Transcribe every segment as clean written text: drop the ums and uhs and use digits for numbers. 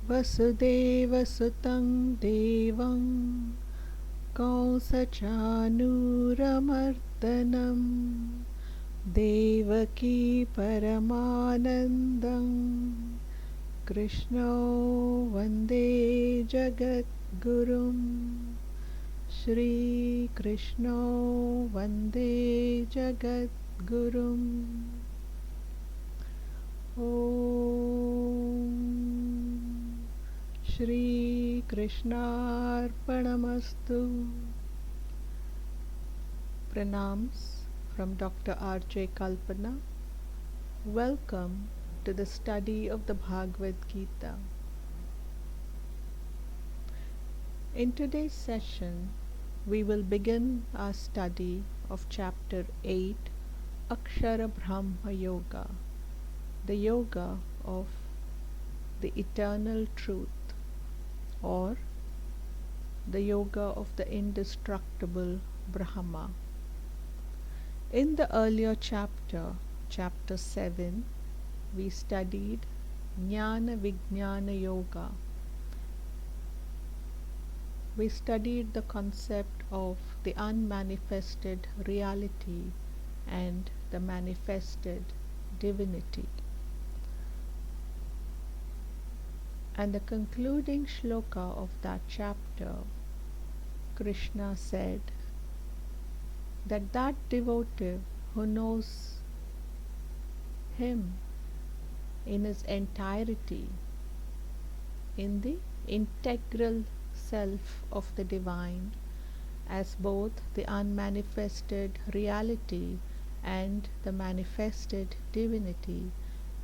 वसुदेवसुतं देवं कंसचानूरमर्दनं देवकी परमानन्दं कृष्णो वन्दे जगद्गुरुं श्रीकृष्णो वन्दे जगद्गुरुम् ॐ श्रीकृष्णार्पणमस्तु. Pranams from Dr. R.J. Kalpana. Welcome to the study of the Bhagavad Gita. In today's session, we will begin our study of chapter 8, AksharaBrahmaYoga, the yoga of the eternal truth, or the yoga of the indestructible Brahma. In the earlier chapter, chapter 7, we studied Jnana Vijnana Yoga. We studied the concept of the unmanifested reality and the manifested divinity. And the concluding shloka of that chapter, Krishna said that that devotee who knows him in his entirety, in the integral self of the divine, as both the unmanifested reality and the manifested divinity,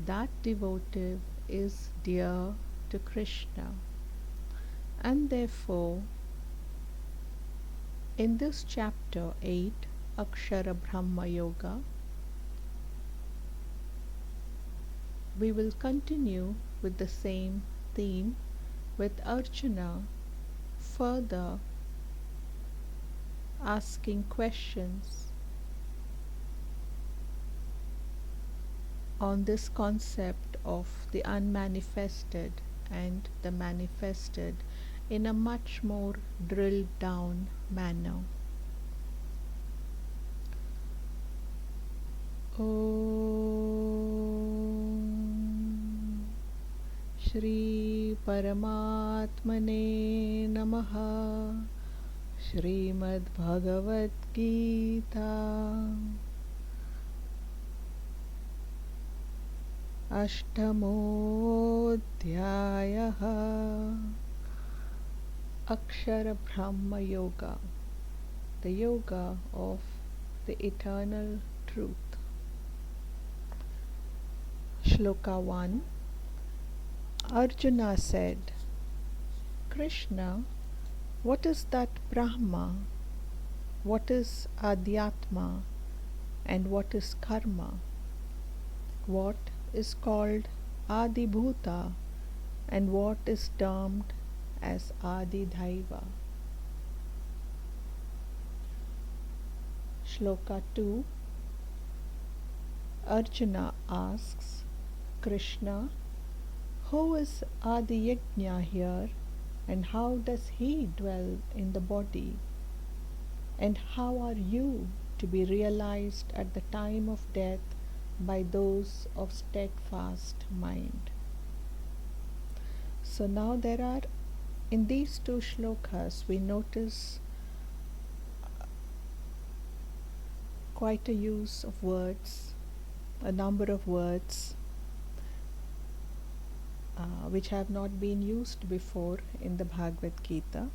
that devotee is dear to Krishna. And therefore, in this chapter 8, AksharaBrahmaYoga, we will continue with the same theme, with Arjuna further asking questions on this concept of the unmanifested and the manifested in a much more drilled down manner. Om Shri Paramatmane Namaha. Srimad Bhagavad Gita Ashtamodhyayaha. AksharaBrahmaYoga, the yoga of the eternal truth. Shloka 1. Arjuna said, Krishna, what is that Brahma? What is Adhyatma? And what is Karma? What is called Adibhuta? And what is termed as Adidhaiva? Shloka 2. Arjuna asks Krishna, who is Adiyajna here, and how does he dwell in the body? And how are you to be realized at the time of death by those of steadfast mind? So now there are, in these two shlokas, we notice quite a use of words, a number of words which have not been used before in the Bhagavad Gita.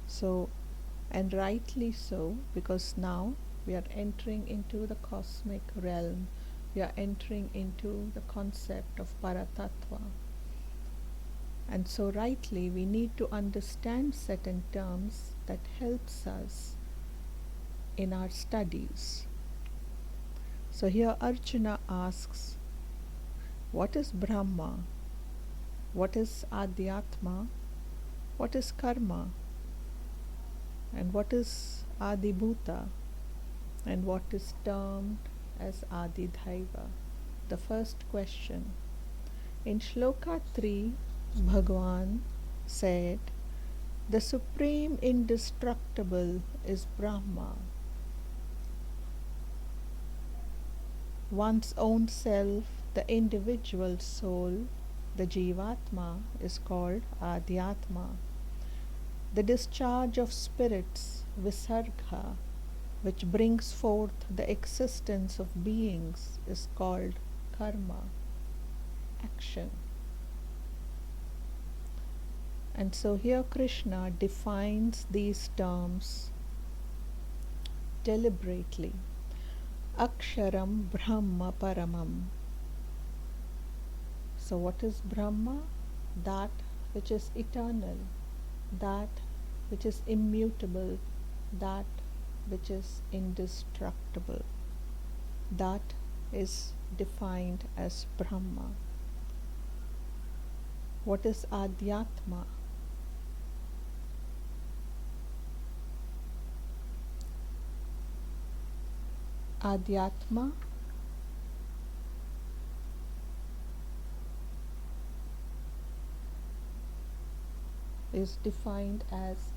So, and rightly so, because now we are entering into the cosmic realm, we are entering into the concept of Paratattva. And so rightly we need to understand certain terms that helps us in our studies. So here Arjuna asks, what is Brahma? What is Adhyatma? What is Karma? And what is Adibhuta? And what is termed as Adidhaiva? The first question. In Shloka 3, Bhagwan said, the supreme indestructible is Brahma. One's own self, the individual soul, the Jivatma, is called Adhyatma. The discharge of spirits, Visarga, which brings forth the existence of beings, is called Karma, action. And so here Krishna defines these terms deliberately. Aksharam Brahma Paramam. So what is Brahma? That which is eternal, that which is immutable, that which is indestructible. That is defined as Brahma. What is Adhyatma? Adhyatma is defined as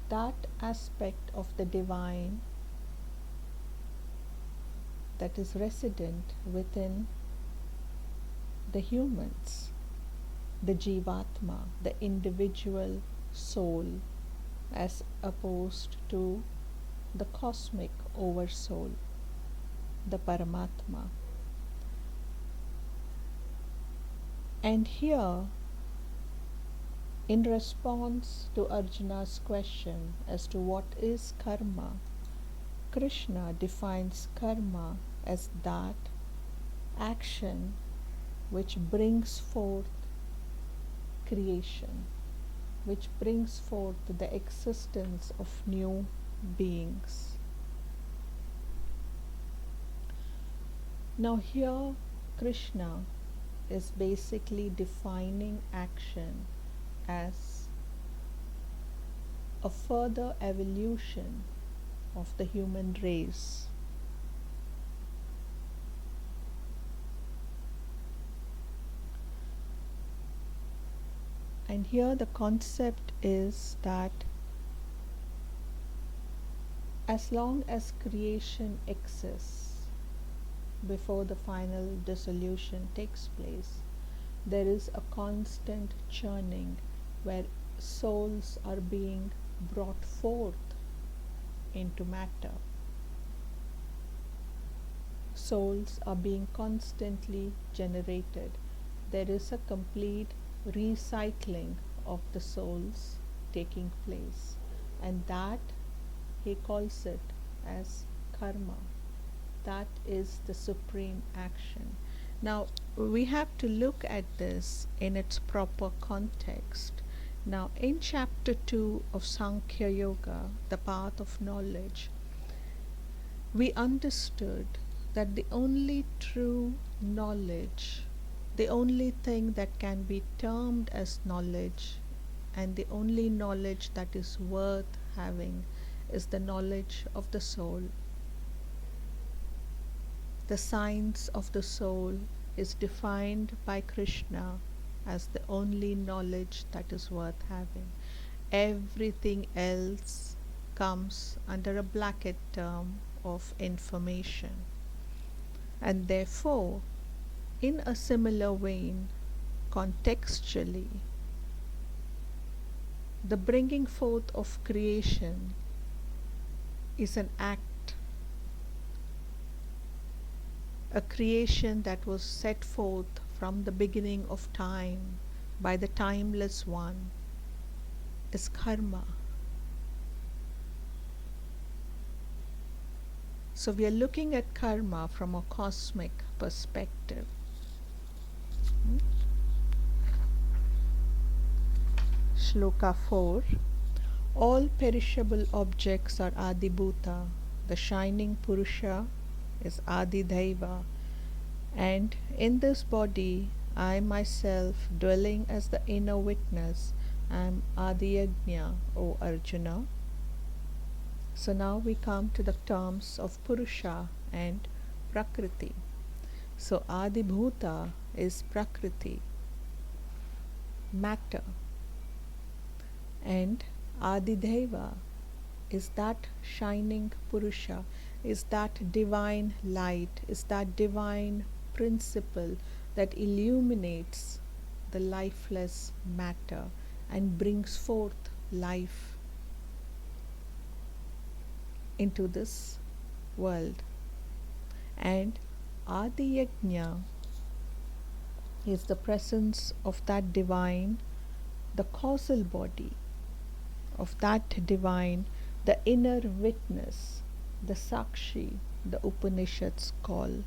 that aspect of the divine that is resident within the humans, the Jivatma, the individual soul, as opposed to the cosmic oversoul, the Paramatma. And here, in response to Arjuna's question as to what is karma, Krishna defines karma as that action which brings forth creation, which brings forth the existence of new beings. Now here Krishna is basically defining action as a further evolution of the human race. And here the concept is that as long as creation exists, before the final dissolution takes place, there is a constant churning where souls are being brought forth into matter. Souls are being constantly generated. There is a complete recycling of the souls taking place, and that he calls it as karma. That is the supreme action. Now we have to look at this in its proper context. Now in chapter 2 of Sankhya Yoga, the path of knowledge, we understood that the only true knowledge, the only thing that can be termed as knowledge, and the only knowledge that is worth having, is the knowledge of the soul. The science of the soul is defined by Krishna as the only knowledge that is worth having. Everything else comes under a blanket term of information. And therefore, in a similar vein, contextually, the bringing forth of creation is an act, a creation that was set forth from the beginning of time by the timeless one, is karma. So we are looking at karma from a cosmic perspective. Shloka 4. All perishable objects are Adibhuta. The shining Purusha is Adidaiva, and in this body I myself, dwelling as the inner witness, am Adiyajna, O Arjuna. So now we come to the terms of Purusha and Prakriti. So Adibhuta is Prakriti. matter, and Adideva is that shining Purusha, is that divine light, is that divine principle that illuminates the lifeless matter and brings forth life into this world. And Adi Yajna is the presence of that divine, the causal body of that divine, the inner witness, the Sakshi, the Upanishads call,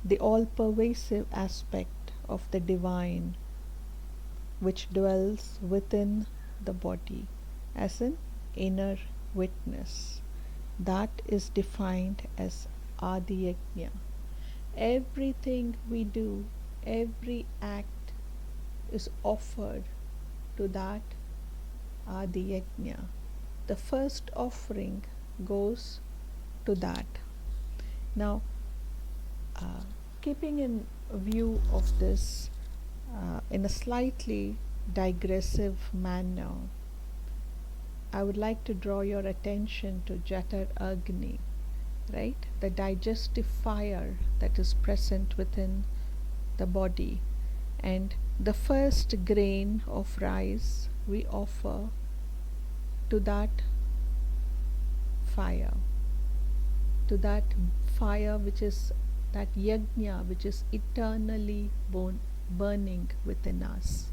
the all-pervasive aspect of the divine which dwells within the body as an inner witness. That is defined as Adi Yajna. Everything we do, every act is offered to that Adi Yajna. The first offering goes to that. Now, keeping in view of this in a slightly digressive manner, I would like to draw your attention to Jatar Agni, right? The digestive fire that is present within the body. And the first grain of rice we offer to that fire, which is that yajna which is eternally burning within us.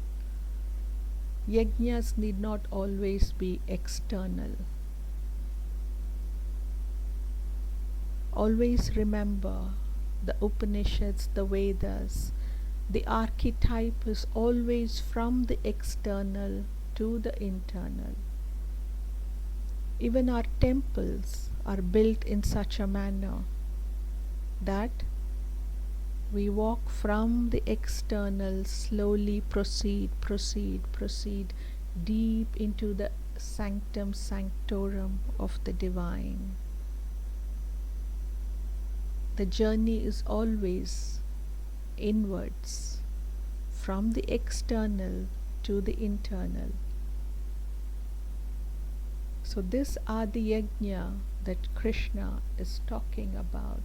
Yajnas need not always be external. Always remember the Upanishads, the Vedas, the archetype is always from the external to the internal. Even our temples are built in such a manner that we walk from the external, slowly proceed deep into the sanctum sanctorum of the divine. The journey is always inwards, from the external to the internal. So this Adi Yajna that Krishna is talking about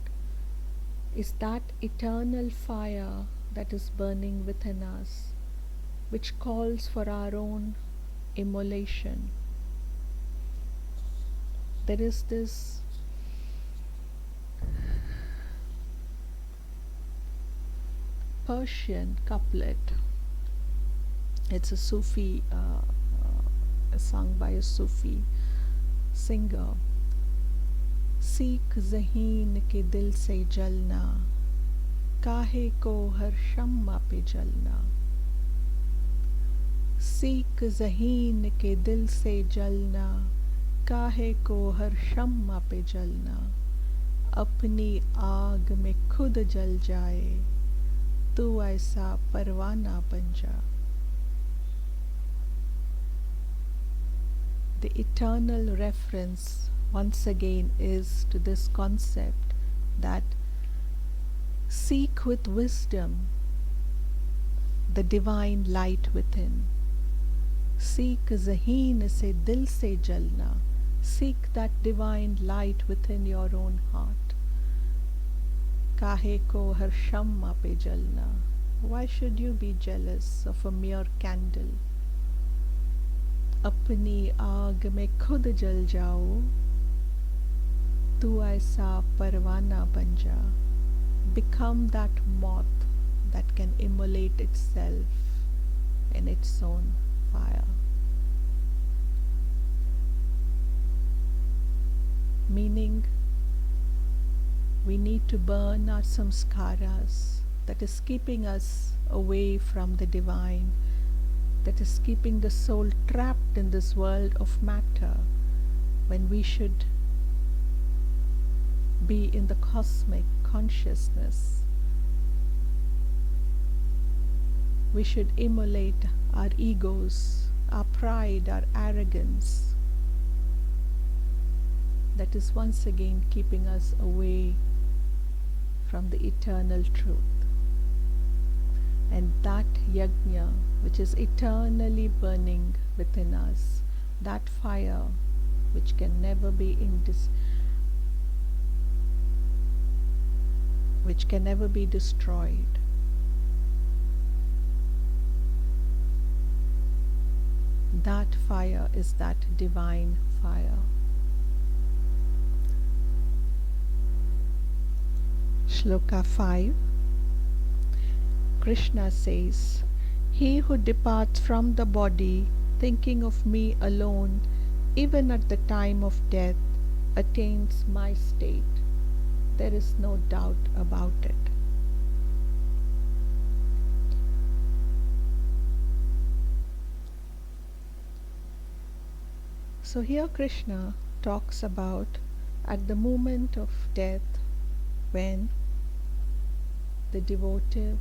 is that eternal fire that is burning within us, which calls for our own immolation. There is this Persian couplet. It's a Sufi, sung by a Sufi singer. सीख ज़हीन के दिल से जलना, काहे को हर शम्मा पे जलना. सीख ज़हीन के दिल से जलना, काहे को हर शम्मा पे जलना. अपनी आग में खुद जल जाए, तू ऐसा परवाना बन जा. The eternal reference once again is to this concept that seek with wisdom the divine light within. Seek zaheen se dil se jalna. Seek that divine light within your own heart. Kahe ko har shamma pe jalna. Why should you be jealous of a mere candle? अपनी आग में खुद जल जाओ, तू ऐसा परवाना बन जा. Become that moth that can immolate itself in its own fire. Meaning, we need to burn our samskaras that is keeping us away from the divine, that is keeping the soul trapped in this world of matter, when we should be in the cosmic consciousness. We should immolate our egos, our pride, our arrogance, that is once again keeping us away from the eternal truth. And that yajna, which is eternally burning within us, that fire which can never be which can never be destroyed. That fire is that divine fire. Shloka 5. Krishna says, "He who departs from the body, thinking of me alone, even at the time of death, attains my state." There is no doubt about it. So here Krishna talks about at the moment of death, when the devotee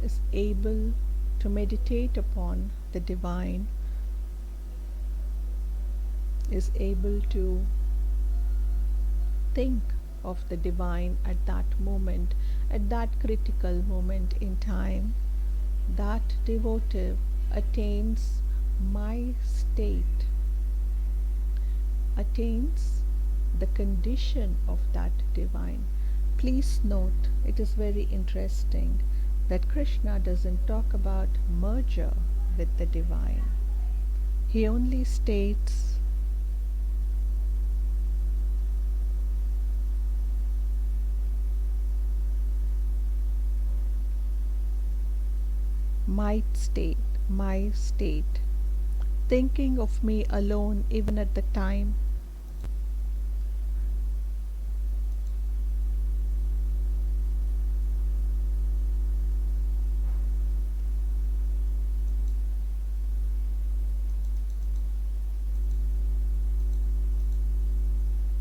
is able to meditate upon the divine, is able to think of the divine at that moment, at that critical moment in time, that devotee attains my state, attains the condition of that divine. Please note, it is very interesting that Krishna doesn't talk about merger with the divine. He only states my state, thinking of me alone even at the time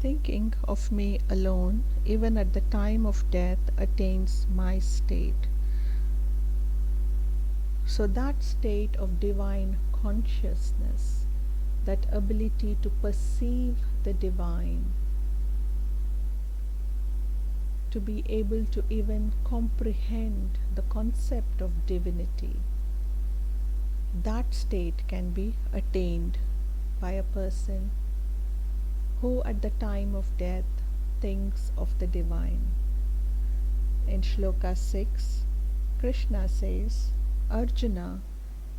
thinking of me alone even at the time of death attains my state. So that state of divine consciousness, that ability to perceive the divine, to be able to even comprehend the concept of divinity, that state can be attained by a person who at the time of death thinks of the divine. In Shloka 6, Krishna says, "Arjuna,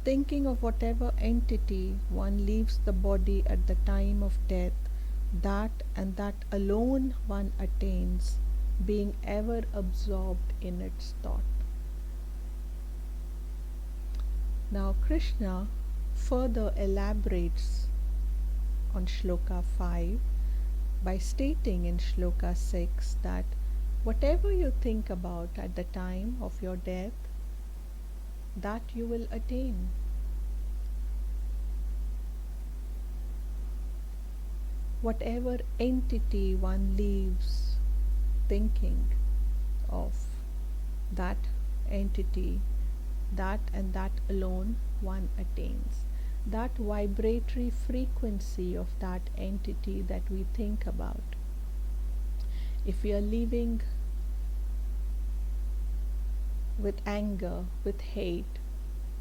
thinking of whatever entity one leaves the body at the time of death, that and that alone one attains, being ever absorbed in its thought." Now Krishna further elaborates on Shloka 5 by stating in Shloka 6 that whatever you think about at the time of your death, that you will attain. Whatever entity one leaves thinking of, that entity, that and that alone one attains. That vibratory frequency of that entity that we think about. If we are living with anger, with hate,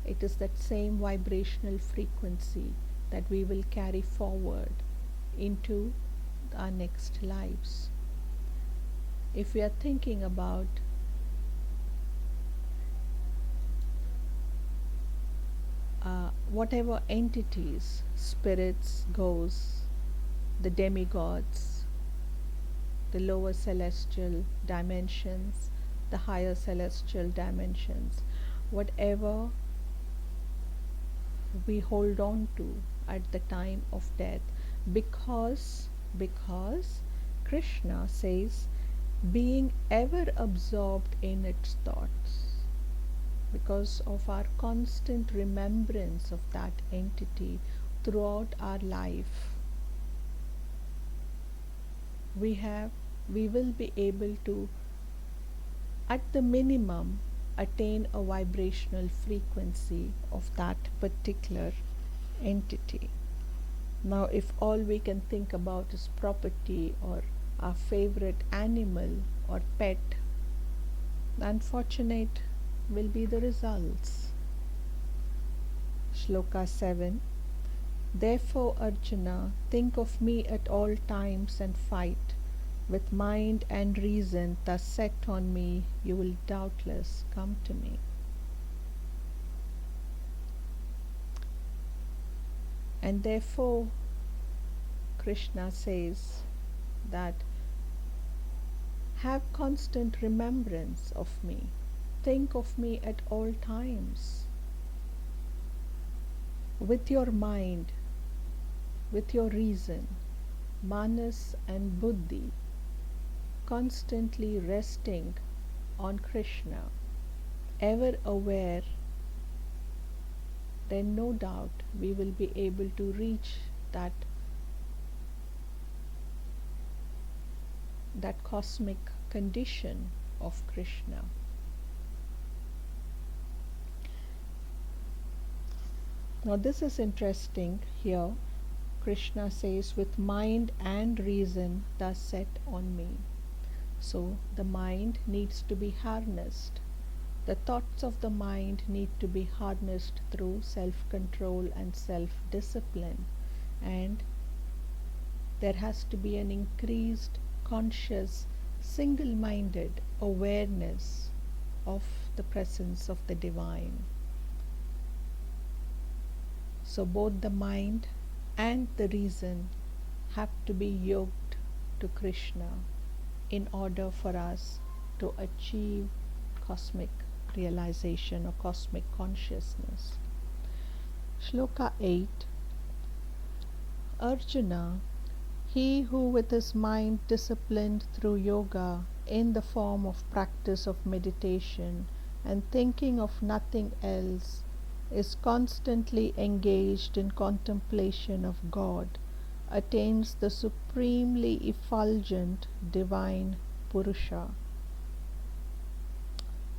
it is that same vibrational frequency that we will carry forward into our next lives. If we are thinking about whatever entities, spirits, ghosts, the demigods, the lower celestial dimensions, the higher celestial dimensions, whatever we hold on to at the time of death, because Krishna says, being ever absorbed in its thoughts, because of our constant remembrance of that entity throughout our life, we will be able to, at the minimum, attain a vibrational frequency of that particular entity. Now, if all we can think about is property or our favorite animal or pet, the unfortunate will be the results. Shloka 7. Therefore, Arjuna, think of me at all times and fight. With mind and reason thus set on me, you will doubtless come to me. And therefore, Krishna says that have constant remembrance of me. Think of me at all times. With your mind, with your reason, manas and buddhi, constantly resting on Krishna, ever aware, then no doubt we will be able to reach that cosmic condition of Krishna. Now this is interesting here. Krishna says, with mind and reason thus set on me. So the mind needs to be harnessed. The thoughts of the mind need to be harnessed through self-control and self-discipline. And there has to be an increased conscious, single-minded awareness of the presence of the divine. So both the mind and the reason have to be yoked to Krishna in order for us to achieve cosmic realization or cosmic consciousness. Shloka 8. Arjuna, he who with his mind disciplined through yoga in the form of practice of meditation and thinking of nothing else is constantly engaged in contemplation of God, attains the supremely effulgent divine Purusha.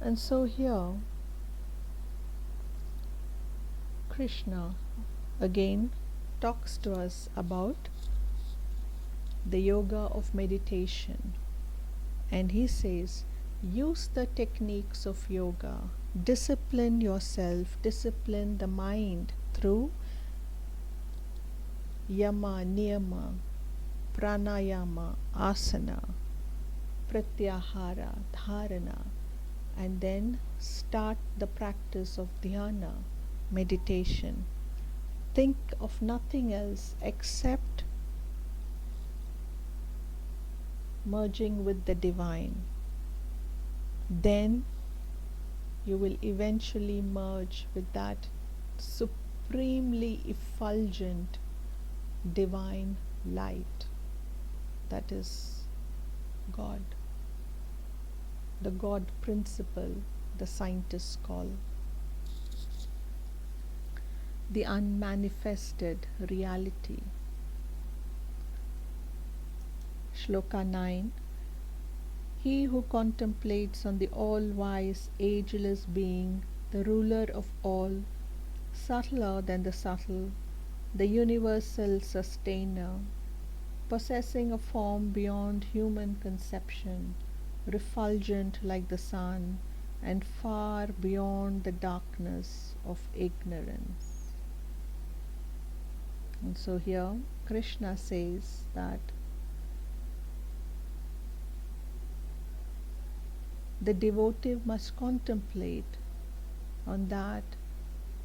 And so here Krishna again talks to us about the yoga of meditation, and he says, use the techniques of yoga, discipline yourself, discipline the mind through yama, niyama, pranayama, asana, pratyahara, dharana, and then start the practice of dhyana, meditation. Think of nothing else except merging with the divine. Then you will eventually merge with that supremely effulgent divine light, that is God, the God principle the scientists call the unmanifested reality. Shloka 9. He who contemplates on the all-wise, ageless being, the ruler of all, subtler than the subtle, the universal sustainer, possessing a form beyond human conception, refulgent like the sun, and far beyond the darkness of ignorance. And so here Krishna says that the devotee must contemplate on that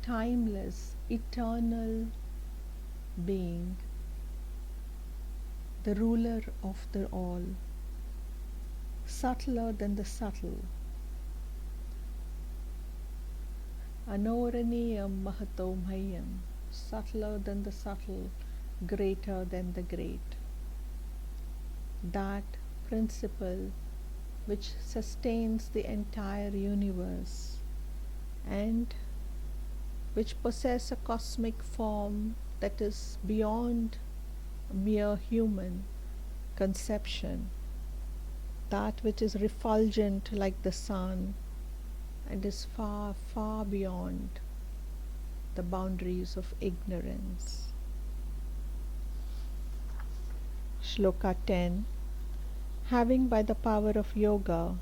timeless, eternal being, the ruler of the all, subtler than the subtle, anoraniyam mahato bhayam, subtler than the subtle, greater than the great. That principle which sustains the entire universe and which possess a cosmic form that is beyond mere human conception, that which is refulgent like the sun and is far, far beyond the boundaries of ignorance. Shloka 10. Having by the power of yoga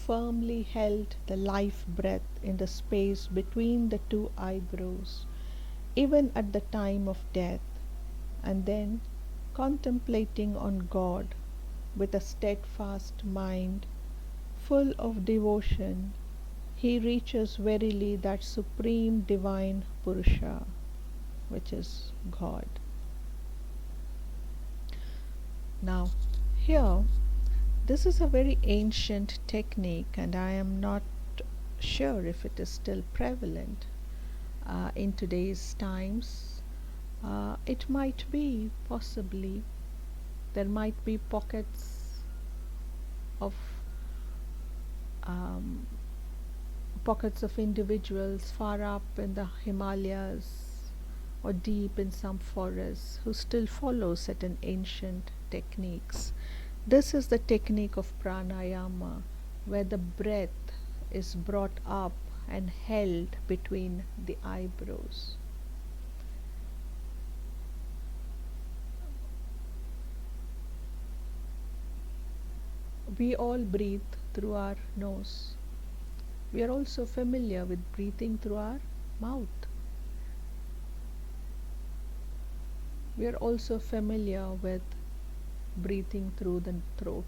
firmly held the life breath in the space between the two eyebrows, even at the time of death, and then, contemplating on God with a steadfast mind, full of devotion, he reaches verily that supreme divine Purusha, which is God. Now, here, this is a very ancient technique, and I am not sure if it is still prevalent in today's times. It might be, possibly, there might be of um, pockets of individuals far up in the Himalayas or deep in some forests who still follow certain ancient techniques. This is the technique of pranayama, where the breath is brought up and held between the eyebrows. We all breathe through our nose. We are also familiar with breathing through our mouth. We are also familiar with breathing through the throat.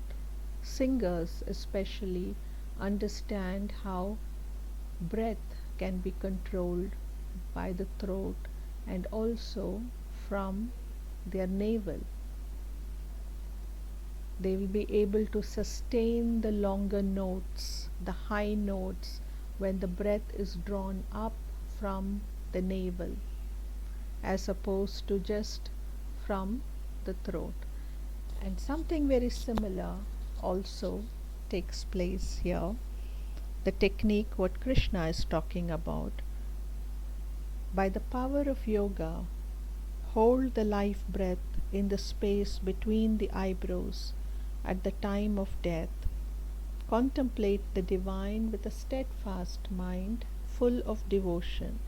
Singers especially understand how breath can be controlled by the throat and also from their navel. They will be able to sustain the longer notes, the high notes, when the breath is drawn up from the navel as opposed to just from the throat. And something very similar also takes place here. The technique what Krishna is talking about. By the power of yoga, hold the life breath in the space between the eyebrows at the time of death. Contemplate the divine with a steadfast mind full of devotion.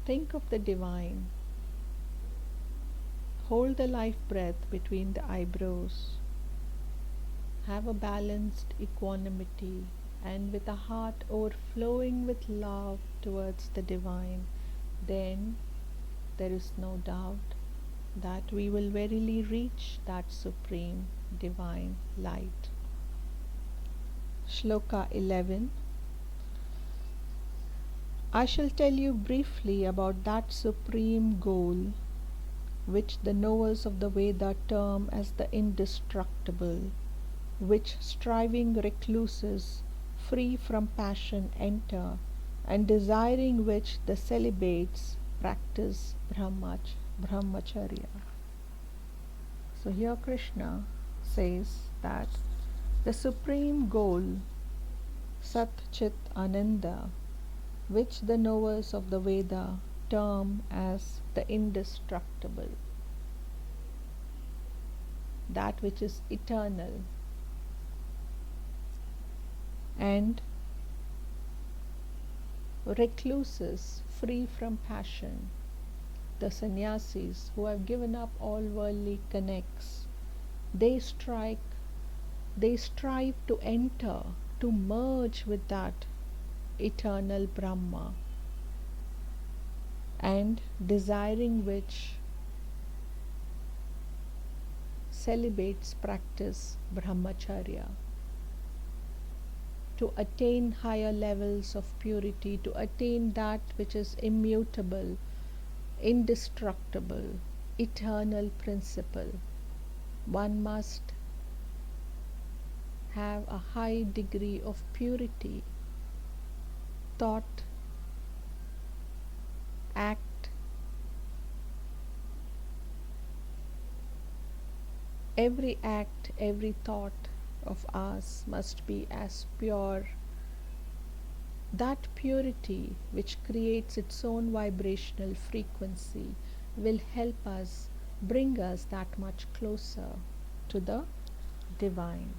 Think of the divine. Hold the life breath between the eyebrows. Have a balanced equanimity and with a heart overflowing with love towards the divine. Then there is no doubt that we will verily reach that supreme divine light. Shloka 11. I shall tell you briefly about that supreme goal which the knowers of the Veda term as the indestructible, which striving recluses free from passion enter, and desiring which the celibates practice brahmacharya. So here Krishna says that the supreme goal, Sat Chit Ananda, which the knowers of the Veda term as the indestructible, that which is eternal, and recluses free from passion, the sannyasis who have given up all worldly connects, they strive to enter, to merge with that eternal Brahma, and desiring which celibates practice brahmacharya to attain higher levels of purity, to attain that which is immutable, indestructible, eternal principle. One must have a high degree of purity, thought, act, every act, every thought of ours must be as pure. That purity which creates its own vibrational frequency will help us, bring us that much closer to the divine.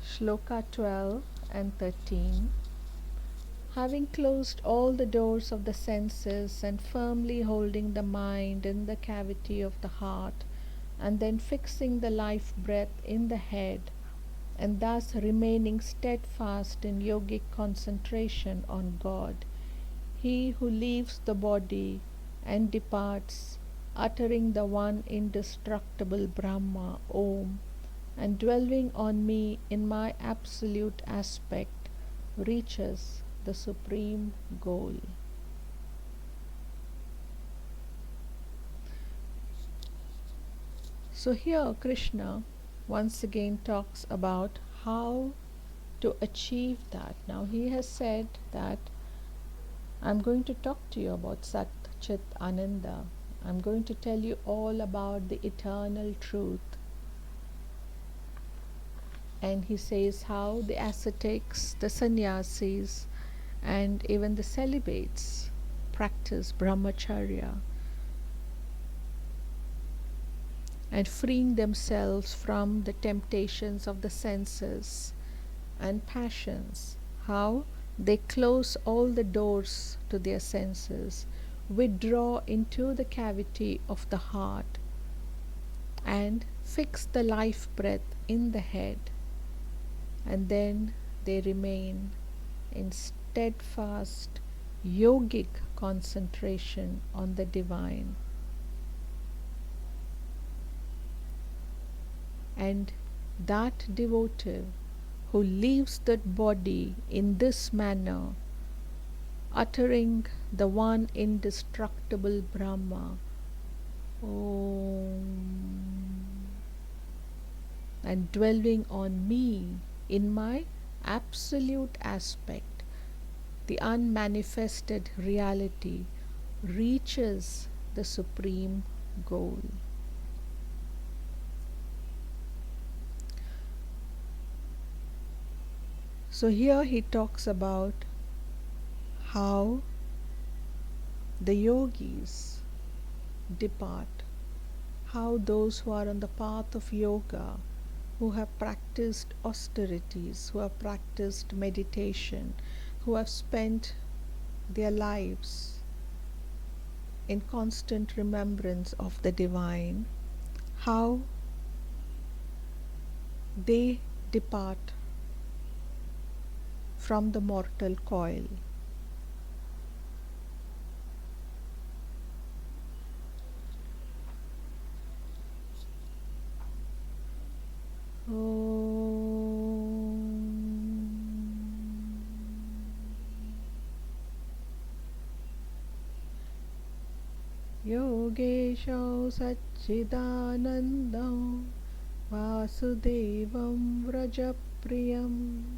Shloka 12 and 13. Having closed all the doors of the senses and firmly holding the mind in the cavity of the heart, and then fixing the life breath in the head, and thus remaining steadfast in yogic concentration on God. He who leaves the body and departs, uttering the one indestructible Brahma, Om, and dwelling on me in my absolute aspect, reaches the supreme goal. So here Krishna once again talks about how to achieve that. Now he has said that I'm going to talk to you about Sat Chit Ananda. I'm going to tell you all about the eternal truth. And he says how the ascetics, the sannyasis, and even the celibates practice brahmacharya and freeing themselves from the temptations of the senses and passions, how they close all the doors to their senses, withdraw into the cavity of the heart, and fix the life breath in the head, and then they remain in steadfast yogic concentration on the divine. And that devotee who leaves that body in this manner, uttering the one indestructible Brahma, Om, and dwelling on me in my absolute aspect, the unmanifested reality, reaches the supreme goal. So here he talks about how the yogis depart, how those who are on the path of yoga, who have practiced austerities, who have practiced meditation, who have spent their lives in constant remembrance of the divine, how they depart from the mortal coil. Yogesho Satchidanandam Vasudevam Vrajapriyam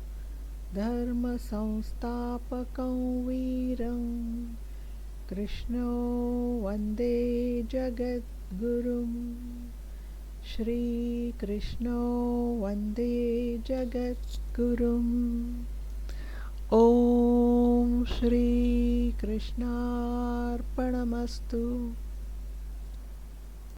Dharma Samstapakam Veeram Krishno Vande Jagadgurum Shri Krishno Vande Jagadgurum. Om Shri Krishnarpanamastu.